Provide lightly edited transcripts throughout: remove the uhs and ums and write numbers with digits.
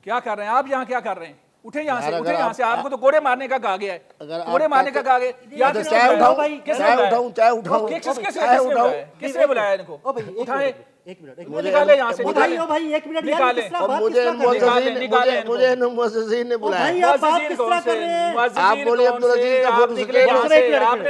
کیا کر رہے ہیں آپ یہاں؟ کیا کر رہے ہیں؟ اٹھیں یہاں سے، اٹھیں یہاں سے. آپ کو تو کوڑے مارنے کا کہا گیا ہے، کوڑے مارنے کا کہا گیا. چائے اٹھاؤں کس نے بلایا ان کو؟ اٹھائیں، ایک منٹ نکالے یہاں سے، مجھے مؤسسین نے بلایا. آپ بولیے عبدالعزیز کا فوٹو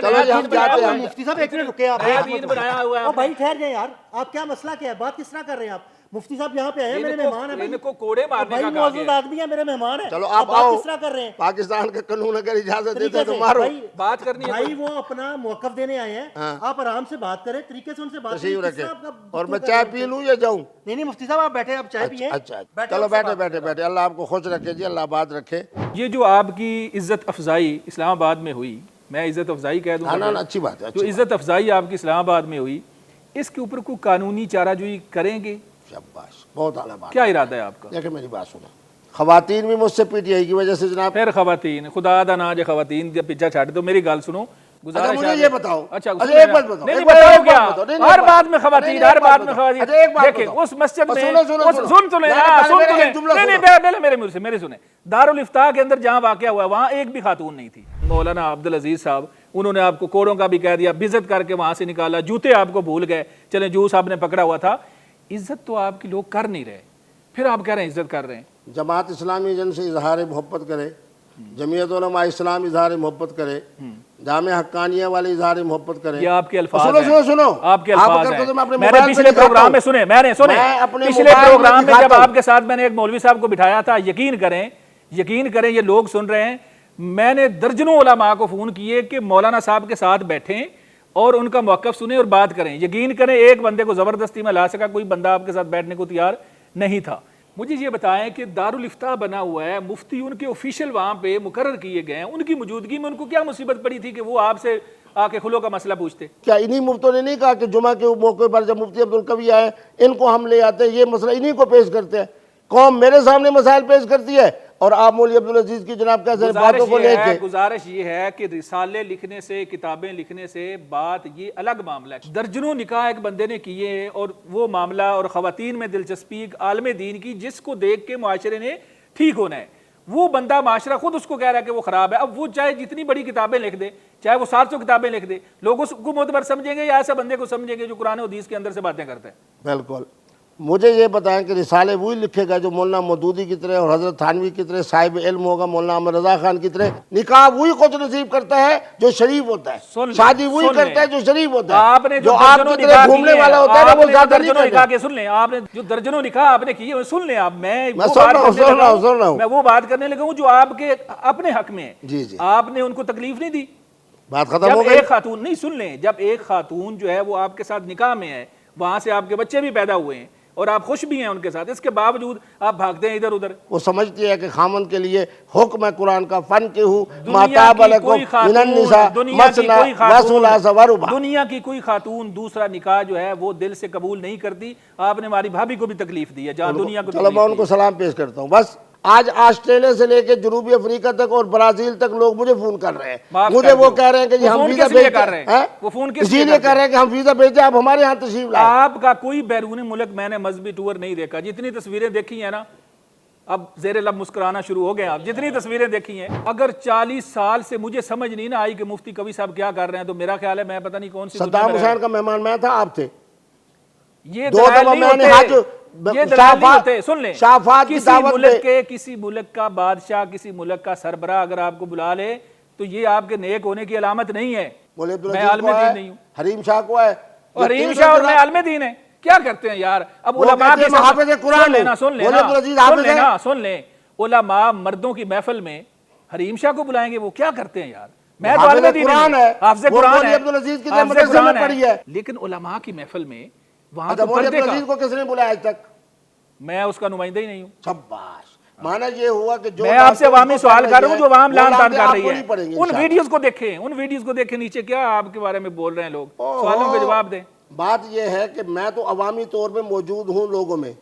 چلو جی ہم جاتے ہیں. مفتی صاحب ایک منٹ رکے آپ. بنایا ہوا ہے بھائی ٹھہر جائیں یار، آپ کیا مسئلہ کیا ہے؟ بات کس طرح کر رہے ہیں آپ؟ مفتی صاحب یہاں پہ آئے ہیں، میرے مہمان ہیں. ان کو کوڑے مارنے بھائی کا کہا معزز گیا. آدمی ہے، میرے مہمان ہیں. چلو آپ آؤ. کس طرح کر رہے ہیں؟ پاکستان کا قانون اگر اجازت دیتا ہے تو مارو. بات کرنی ہے. بھائی وہ اپنا موقف دینے آئے ہیں، آپ آرام سے بات کریں، طریقے سے ان سے بات تشریف کریں. رکھیں. اور میں چائے پی لوں یا جاؤں؟ نہیں مفتی صاحب آپ بیٹھے، آپ چائے پیئیں. اچھا چلو بیٹھے. اللہ آپ کو خوش رکھے جی، اللہ آباد رکھے. یہ جو آپ کی عزت افزائی اسلام آباد میں ہوئی، میں عزت افزائی کہہ دوں نا اچھی بات ہے. جو عزت افزائی آپ کی اسلام آباد میں ہوئی، اس کے اوپر کوئی قانونی چارہ جوئی کریں گے؟ شاباش، بہت اعلیٰ بات. کیا ارادہ ہے آپ کا؟ دیکھیں میری بات سنیں، خواتین بھی مجھ سے پی ٹی آئی کی وجہ سے جناب. پھر خواتین خدا دا نا جے خواتین دے پیچھا چھاڑ دو. میری گل سنو، اچھا مجھے یہ بتاؤ. اچھا ایک بات بتاؤ. نہیں بتاؤ کیا؟ ہر بات میں خواتین، ہر بات میں خواتین. دیکھیں اس مسجد میں میرے سنیں، دارالفتاح کے اندر جہاں واقعہ ہوا وہاں ایک بھی خاتون نہیں تھی. مولانا عبدالعزیز صاحب انہوں نے آپ کو کوڑوں کا بھی کہہ دیا، بزت کر کے وہاں سے نکالا، جوتے آپ کو بھول گئے. چلیں جوس آپ نے پکڑا ہوا تھا. عزت تو آپ کی لوگ کر نہیں رہے، پھر آپ کہہ رہے ہیں عزت کر رہے ہیں. جماعت اسلامی جن سے اظہار محبت کرے، جمعیت علماء اسلام اظہار محبت کرے، جامعہ حقانیہ والے اظہار محبت کرے. یہ آپ کے الفاظ ہیں. سنو آپ کے الفاظ ہیں. میں نے پچھلے پچھلے پروگرام میں سنے، پچھلے پروگرام میں جب آپ کے ساتھ میں نے ایک مولوی صاحب کو بٹھایا تھا، یقین کریں یہ لوگ سن رہے ہیں، میں نے درجنوں علماء کو فون کیے کہ مولانا صاحب کے ساتھ بیٹھیں اور ان کا موقف سنیں اور بات کریں. یقین کریں ایک بندے کو زبردستی میں لا سکا، کوئی بندہ آپ کے ساتھ بیٹھنے کو تیار نہیں تھا. مجھے یہ بتائیں کہ دارالفتاح بنا ہوا ہے، مفتی ان کے آفیشیل وہاں پہ مقرر کیے گئے ہیں، ان کی موجودگی میں ان کو کیا مصیبت پڑی تھی کہ وہ آپ سے آ کے خلو کا مسئلہ پوچھتے؟ کیا انہی مفتوں نے نہیں کہا کہ جمعہ کے موقع پر جب مفتی عبدالقوی آئے ان کو ہم لے آتے ہیں، یہ مسئلہ انہی کو پیش کرتے ہیں؟ قوم میرے سامنے مسائل پیش کرتی ہے اور آپ مولوی عبدالعزیز کی جناب کیسے باتوں کو لے کے. گزارش یہ ہے کہ رسالے لکھنے سے، کتابیں لکھنے سے بات یہ الگ معاملہ ہے. درجنوں نکاح ایک بندے نے کیے اور وہ معاملہ، اور خواتین میں دلچسپی ایک عالم دین کی جس کو دیکھ کے معاشرے نے ٹھیک ہونا ہے. وہ بندہ معاشرہ خود اس کو کہہ رہا ہے کہ وہ خراب ہے. اب وہ چاہے جتنی بڑی کتابیں لکھ دے، چاہے وہ 700 کتابیں لکھ دے، لوگ اس کو معتبر سمجھیں گے یا ایسا بندے کو سمجھیں گے جو قرآن و حدیث کے اندر سے باتیں کرتا ہے؟ بالکل. مجھے یہ بتائیں کہ رسالے وہی لکھے گا جو مولانا مودودی کی طرح اور حضرت تھانوی کی طرح صاحب علم ہوگا، مولانا احمد رضا خان کی طرح. نکاح وہی خود نصیب کرتا ہے جو شریف ہوتا ہے، شادی وہی کرتا ہے جو شریف ہوتا ہے. آپ نے جو آپ کی طرح گھومنے والا ہوتا ہے وہ زیادہ نہیں کرتا. سن لیں، آپ نے جو درجنوں نکاح آپ نے کیے سن لیں. آپ میں سن رہا ہوں، میں وہ بات کرنے لگا ہوں جو آپ کے اپنے حق میں ہے. جی جی، آپ نے ان کو تکلیف نہیں دی. بات ختم ہو گئی. ایک خاتون نہیں، سن لیں، جب ایک خاتون جو ہے وہ آپ کے ساتھ نکاح میں ہے، وہاں سے آپ کے بچے بھی پیدا ہوئے ہیں اور آپ خوش بھی ہیں ان کے ساتھ، اس کے باوجود آپ بھاگتے ہیں ادھر ادھر. وہ سمجھتی ہے کہ خامن کے لیے حکم ہے قرآن کا فن کے ہوں ماتاب علیکم من النساء مثنی وثلاث ورباع. دنیا کی کوئی خاتون دوسرا نکاح جو ہے وہ دل سے قبول نہیں کرتی. آپ نے ہماری بھابھی کو بھی تکلیف دی ہے جہاں دنیا کو. چلو میں ان کو سلام پیش کرتا ہوں. بس آج آسٹریلیا سے لے کے جنوبی افریقہ تک اور برازیل تک لوگ مجھے فون کر رہے ہیں. مجھے وہ کہہ رہے ہیں کہ ہم ویزا بھیجتے ہیں، اسی لیے کہہ رہے ہیں کہ ہم ویزا بھیجتے ہیں، آپ ہمارے یہاں تشریف لائیں. آپ کا کوئی بیرون ملک میں نے مذہبی ٹور نہیں دیکھا. جتنی تصویریں دیکھی ہیں نا، اب زیر لب مسکرانا شروع ہو گئے آپ. جتنی تصویریں دیکھی ہیں، اگر 40 سال سے مجھے سمجھ نہیں نہ آئی کہ مفتی قوی صاحب کیا کر رہے ہیں، تو میرا خیال ہے میں پتہ نہیں کون سی. صدام حسین کا مہمان میں تھا، آپ تھے. یہ دو دفعہ میں نے حج سن لیں، کسی ملک کا بادشاہ، کسی ملک کا سربراہ اگر آپ کو بلا لے تو یہ آپ کے نیک ہونے کی علامت نہیں ہے. میں عالم دین نہیں ہوں. حریم شاہ کو ہے، اور حریم شاہ اور میں عالم دین ہے. کیا کرتے ہیں یار؟ اب علماء کی محافظ قرآن ہے. سن لیں، علماء مردوں کی محفل میں حریم شاہ کو بلائیں گے، وہ کیا کرتے ہیں یار؟ میں تو عالم دین ہوں، حافظ قرآن ہے. لیکن علماء کی محفل میں وہاں تو پردے کا. کو کس نے بلایا آج تک؟ میں اس کا نمائندہ ہی نہیں ہوں. شاباش. مانا یہ ہوا کہ جو میں آپ سے عوامی سوال کر رہا ہوں جو عوام لان تان کر رہی ہے. ان ویڈیوز کو دیکھیں نیچے کیا آپ کے بارے میں بول رہے ہیں لوگ. سوالوں کے جواب دیں. بات یہ ہے کہ میں تو عوامی طور پہ موجود ہوں لوگوں میں.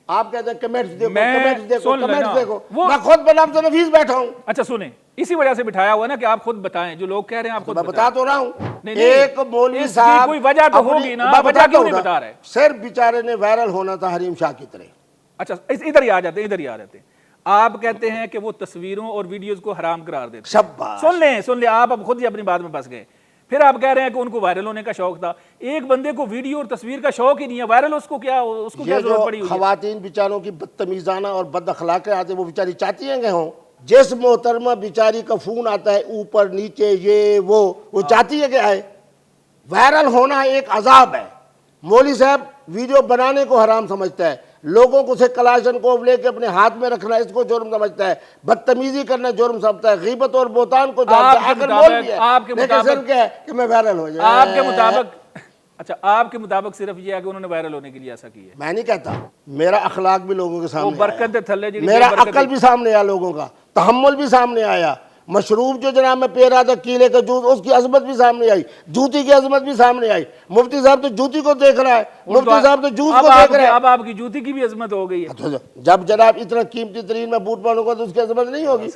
آپ کہتے ہیں کمنٹس دیکھو، میں خود بلفظ نفیس بیٹھا ہوں. اچھا سنیں، اسی وجہ سے بٹھایا ہوا نا کہ آپ خود بتائیں. جو لوگ کہہ رہے ہیں آپ خود بتا تو رہا ہوں. ایک مولوی صاحب کوئی وجہ تو ہوگی نا، وجہ کیوں نہیں بتا رہے؟ صرف بیچارے نے وائرل ہونا تھا حریم شاہ کی طرح. اچھا ادھر ہی آ جاتے ہیں. آپ کہتے ہیں کہ وہ تصویروں اور ویڈیوز کو حرام قرار دیتے ہیں. شاباش. سن لیں آپ اب خود ہی اپنی بات میں پھنس گئے. پھر آپ کہہ رہے ہیں کہ ان کو وائرل ہونے کا شوق تھا. ایک بندے کو ویڈیو اور تصویر کا شوق ہی نہیں ہے, وائرل اس کو کیا ضرورت پڑی ہوئی ہے؟ خواتین بیچاروں کی بدتمیزانہ اور بد اخلاقیات وہ بیچاری چاہتی ہیں کہ ہوں. جس محترمہ بیچاری کا فون آتا ہے اوپر نیچے یہ وہ چاہتی ہے کہ آئے. وائرل ہونا ایک عذاب ہے. مولوی صاحب ویڈیو بنانے کو حرام سمجھتا ہے, لوگوں کو سے کلاشن کو لے کے اپنے ہاتھ میں رکھنا اس کو جرم سمجھتا ہے, بدتمیزی کرنا جرم سمجھتا ہے, غیبت اور بہتان کو جانتا ہے. آخر مولوی ہے, لیکن صرف کیا ہے کہ میں وائرل ہو جائے. آپ کے مطابق اچھا آپ کے مطابق صرف یہ ہے کہ انہوں نے وائرل ہونے کے لیے ایسا کیا ہے؟ میں نہیں کہتا, میرا اخلاق بھی لوگوں کے سامنے برکت تھلے آیا, میرا عقل بھی سامنے آیا, لوگوں کا تحمل بھی سامنے آیا. مشروب جو جناب میں پی رہا تھا کیلے کا جوس, اس کی عظمت بھی سامنے آئی, جوتی کی عظمت بھی سامنے آئی. مفتی صاحب تو جوتی کو دیکھ رہا ہے, مفتی صاحب تو جوس کو دیکھ رہا ہے. اب آپ کی جوتی کی بھی عظمت ہو گئی ہے. جب جناب اتنا قیمتی ترین میں بوٹ پہنوں گا تو اس کی عظمت نہیں ہوگی.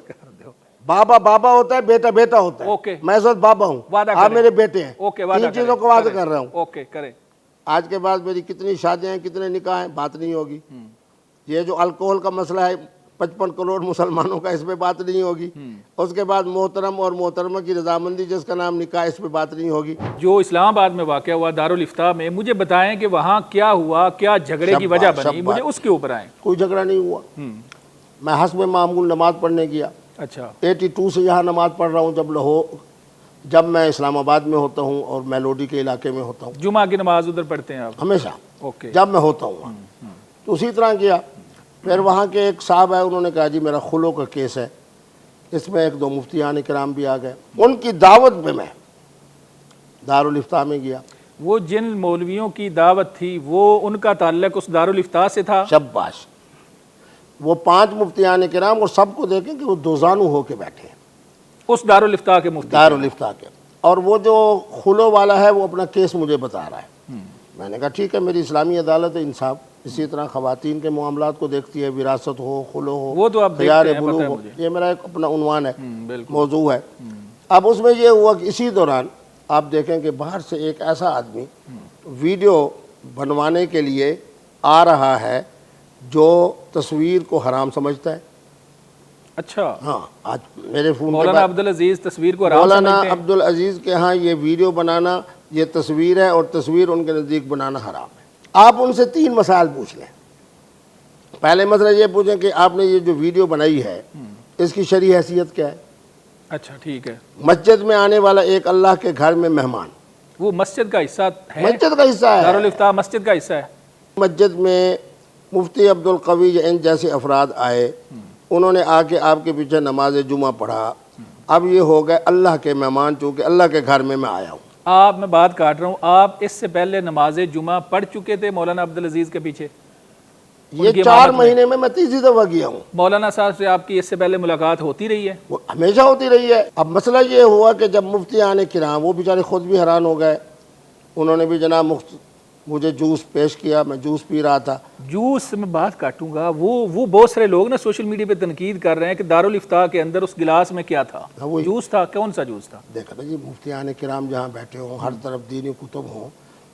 بابا بابا ہوتا ہے, بیٹا بیٹا ہوتا ہے. میں اس وقت بابا ہوں, آپ میرے بیٹے ہیں. تین چیزوں کو وعدہ کر رہا ہوں. اوکے کریں. آج کے بعد میری کتنی شادیاں ہیں, کتنے نکاح ہیں, بات نہیں ہوگی. یہ جو الکوہل کا مسئلہ ہے 55 کروڑ مسلمانوں کا, اس پہ بات نہیں ہوگی. اس کے بعد محترم اور محترمہ کی رضامندی جس کا نام نکاح, اس پہ بات نہیں ہوگی. جو اسلام آباد میں واقع ہوا دارالفتاء میں, مجھے بتائیں کہ وہاں کیا ہوا, کیا جھگڑے کی وجہ بنی, مجھے اس کے اوپر آئیں. کوئی جھگڑا نہیں ہوا. میں حسب معمول نماز پڑھنے گیا. اچھا 82 سے یہاں نماز پڑھ رہا ہوں. جب میں اسلام آباد میں ہوتا ہوں اور میلوڈی کے علاقے میں ہوتا ہوں. جمعہ کی نماز ادھر پڑھتے ہیں آپ؟ ہمیشہ. اوکے. جب میں ہوتا ہوں تو اسی طرح کیا. پھر وہاں کے ایک صاحب ہے, انہوں نے کہا جی میرا خلو کا کیس ہے, اس میں 1-2 مفتیان کرام بھی آ گئے. ان کی دعوت پہ میں دارالفتاء میں گیا. وہ جن مولویوں کی دعوت تھی وہ ان کا تعلق اس دارالفتاء سے تھا؟ شاباش. وہ 5 مفتیان کرام اور سب کو دیکھیں کہ وہ دوزانو ہو کے بیٹھے ہیں اس دارالفتاء کے مفتی, دارالفتاء کے. اور وہ جو خلو والا ہے وہ اپنا کیس مجھے بتا رہا ہے. میں نے کہا ٹھیک ہے, میری اسلامی عدالت ہے, انصاف. اسی طرح خواتین کے معاملات کو دیکھتی ہے, وراثت ہو, خلو ہو, وہ تو آپ خیار دیکھتے ہیں, بلوغ پتہ ہے ہو. مجھے. یہ میرا ایک اپنا عنوان ہے, موضوع ہے. اب اس میں یہ ہوا کہ اسی دوران آپ دیکھیں کہ باہر سے ایک ایسا آدمی ویڈیو بنوانے کے لیے آ رہا ہے جو تصویر کو حرام سمجھتا ہے. اچھا ہاں, آج میرے فون مولانا عبدالعزیز تصویر کو حرام مولانا سمجھتے ہیں؟ عبدالعزیز کے ہاں یہ ویڈیو بنانا یہ تصویر ہے اور تصویر ان کے نزدیک بنانا حرام ہے. آپ ان سے 3 مسائل پوچھ لیں. پہلے مسئلہ یہ پوچھیں کہ آپ نے یہ جو ویڈیو بنائی ہے اس کی شرعی حیثیت کیا ہے. اچھا ٹھیک ہے. مسجد میں آنے والا ایک اللہ کے گھر میں مہمان, وہ مسجد کا حصہ ہے؟ مسجد کا حصہ ہے. دارالفتاء مسجد کا حصہ ہے. مسجد میں مفتی عبدالقوی جیسے افراد آئے, انہوں نے آ کے آپ کے پیچھے نماز جمعہ پڑھا. اب یہ ہو گئے اللہ کے مہمان, چونکہ اللہ کے گھر میں آیا ہوں. آپ میں بات کاٹ رہا ہوں, آپ اس سے پہلے نماز جمعہ پڑھ چکے تھے مولانا عبدالعزیز کے پیچھے؟ یہ 4 مہینے میں 3 دفعہ گیا ہوں. مولانا صاحب سے آپ کی اس سے پہلے ملاقات ہوتی رہی ہے؟ وہ ہمیشہ ہوتی رہی ہے. اب مسئلہ یہ ہوا کہ جب مفتیان کرام, وہ بیچارے خود بھی حیران ہو گئے. انہوں نے بھی جناب مجھے جوس پیش کیا, میں جوس پی رہا تھا. جوس سے میں بات کاٹوں گا, وہ بہت سارے لوگ نا سوشل میڈیا پہ تنقید کر رہے ہیں کہ دارالفتاء کے اندر اس گلاس میں کیا تھا؟ جوس تھا. کون سا جوس تھا؟ دیکھا نا جی, مفتیان کرام جہاں بیٹھے ہوں, ہر طرف دینی کتب ہوں,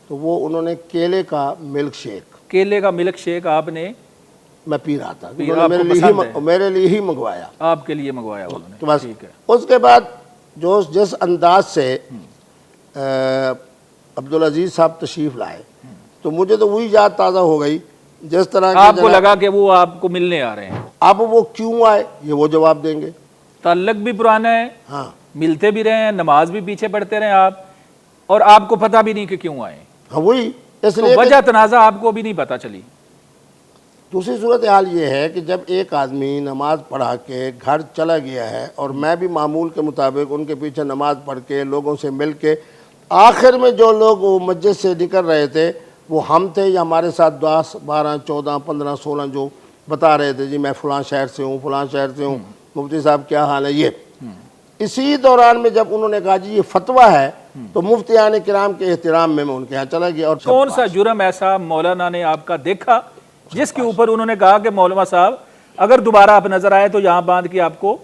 تو وہ انہوں نے کیلے کا ملک شیک, کیلے کا ملک شیک آپ نے, میں پی رہا تھا, میرے لیے ہی منگوایا, آپ کے لیے منگوایا انہوں نے. بس. ٹھیک ہے. اس کے بعد جس انداز سے عبدالعزیز صاحب تشریف لائے تو مجھے تو وہی یاد تازہ ہو گئی جس طرح آپ کو لگا کہ وہ آپ کو ملنے آ رہے ہیں. اب وہ کیوں آئے یہ وہ جواب دیں گے. تعلق بھی پرانا ہے, ہاں, ملتے بھی رہے ہیں, نماز بھی پیچھے پڑھتے رہے آپ, اور آپ کو پتہ بھی نہیں کہ کیوں آئے. ہاں وہی, اس تو لیے وجہ تنازع آپ کو بھی نہیں پتہ چلی. دوسری صورتحال یہ ہے کہ جب ایک آدمی نماز پڑھا کے گھر چلا گیا ہے اور میں بھی معمول کے مطابق ان کے پیچھے نماز پڑھ کے لوگوں سے مل کے, آخر میں جو لوگ وہ مسجد سے نکل رہے تھے وہ ہم تھے یا ہمارے ساتھ 10 12 14 15 16 جو بتا رہے تھے جی میں فلاں شہر سے ہوں, فلاں شہر سے ہوں, مفتی صاحب کیا حال ہے. یہ اسی دوران میں جب انہوں نے کہا جی یہ فتویٰ ہے تو مفتیان کرام کے احترام میں ان کے یہاں چلا گیا. اور کون سا جرم ایسا مولانا نے آپ کا دیکھا جس کے اوپر انہوں نے کہا کہ مولانا صاحب اگر دوبارہ آپ نظر آئے تو یہاں باندھ کے آپ کو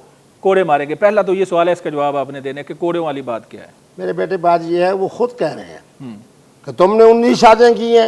کوڑے ماریں گے؟ پہلا تو یہ سوال ہے, اس کا جواب آپ نے دینے کہ کوڑوں والی بات کیا ہے. میرے بیٹے بات یہ ہے, وہ خود کہہ رہے ہیں کہ تم نے 19 شادیاں کی ہیں,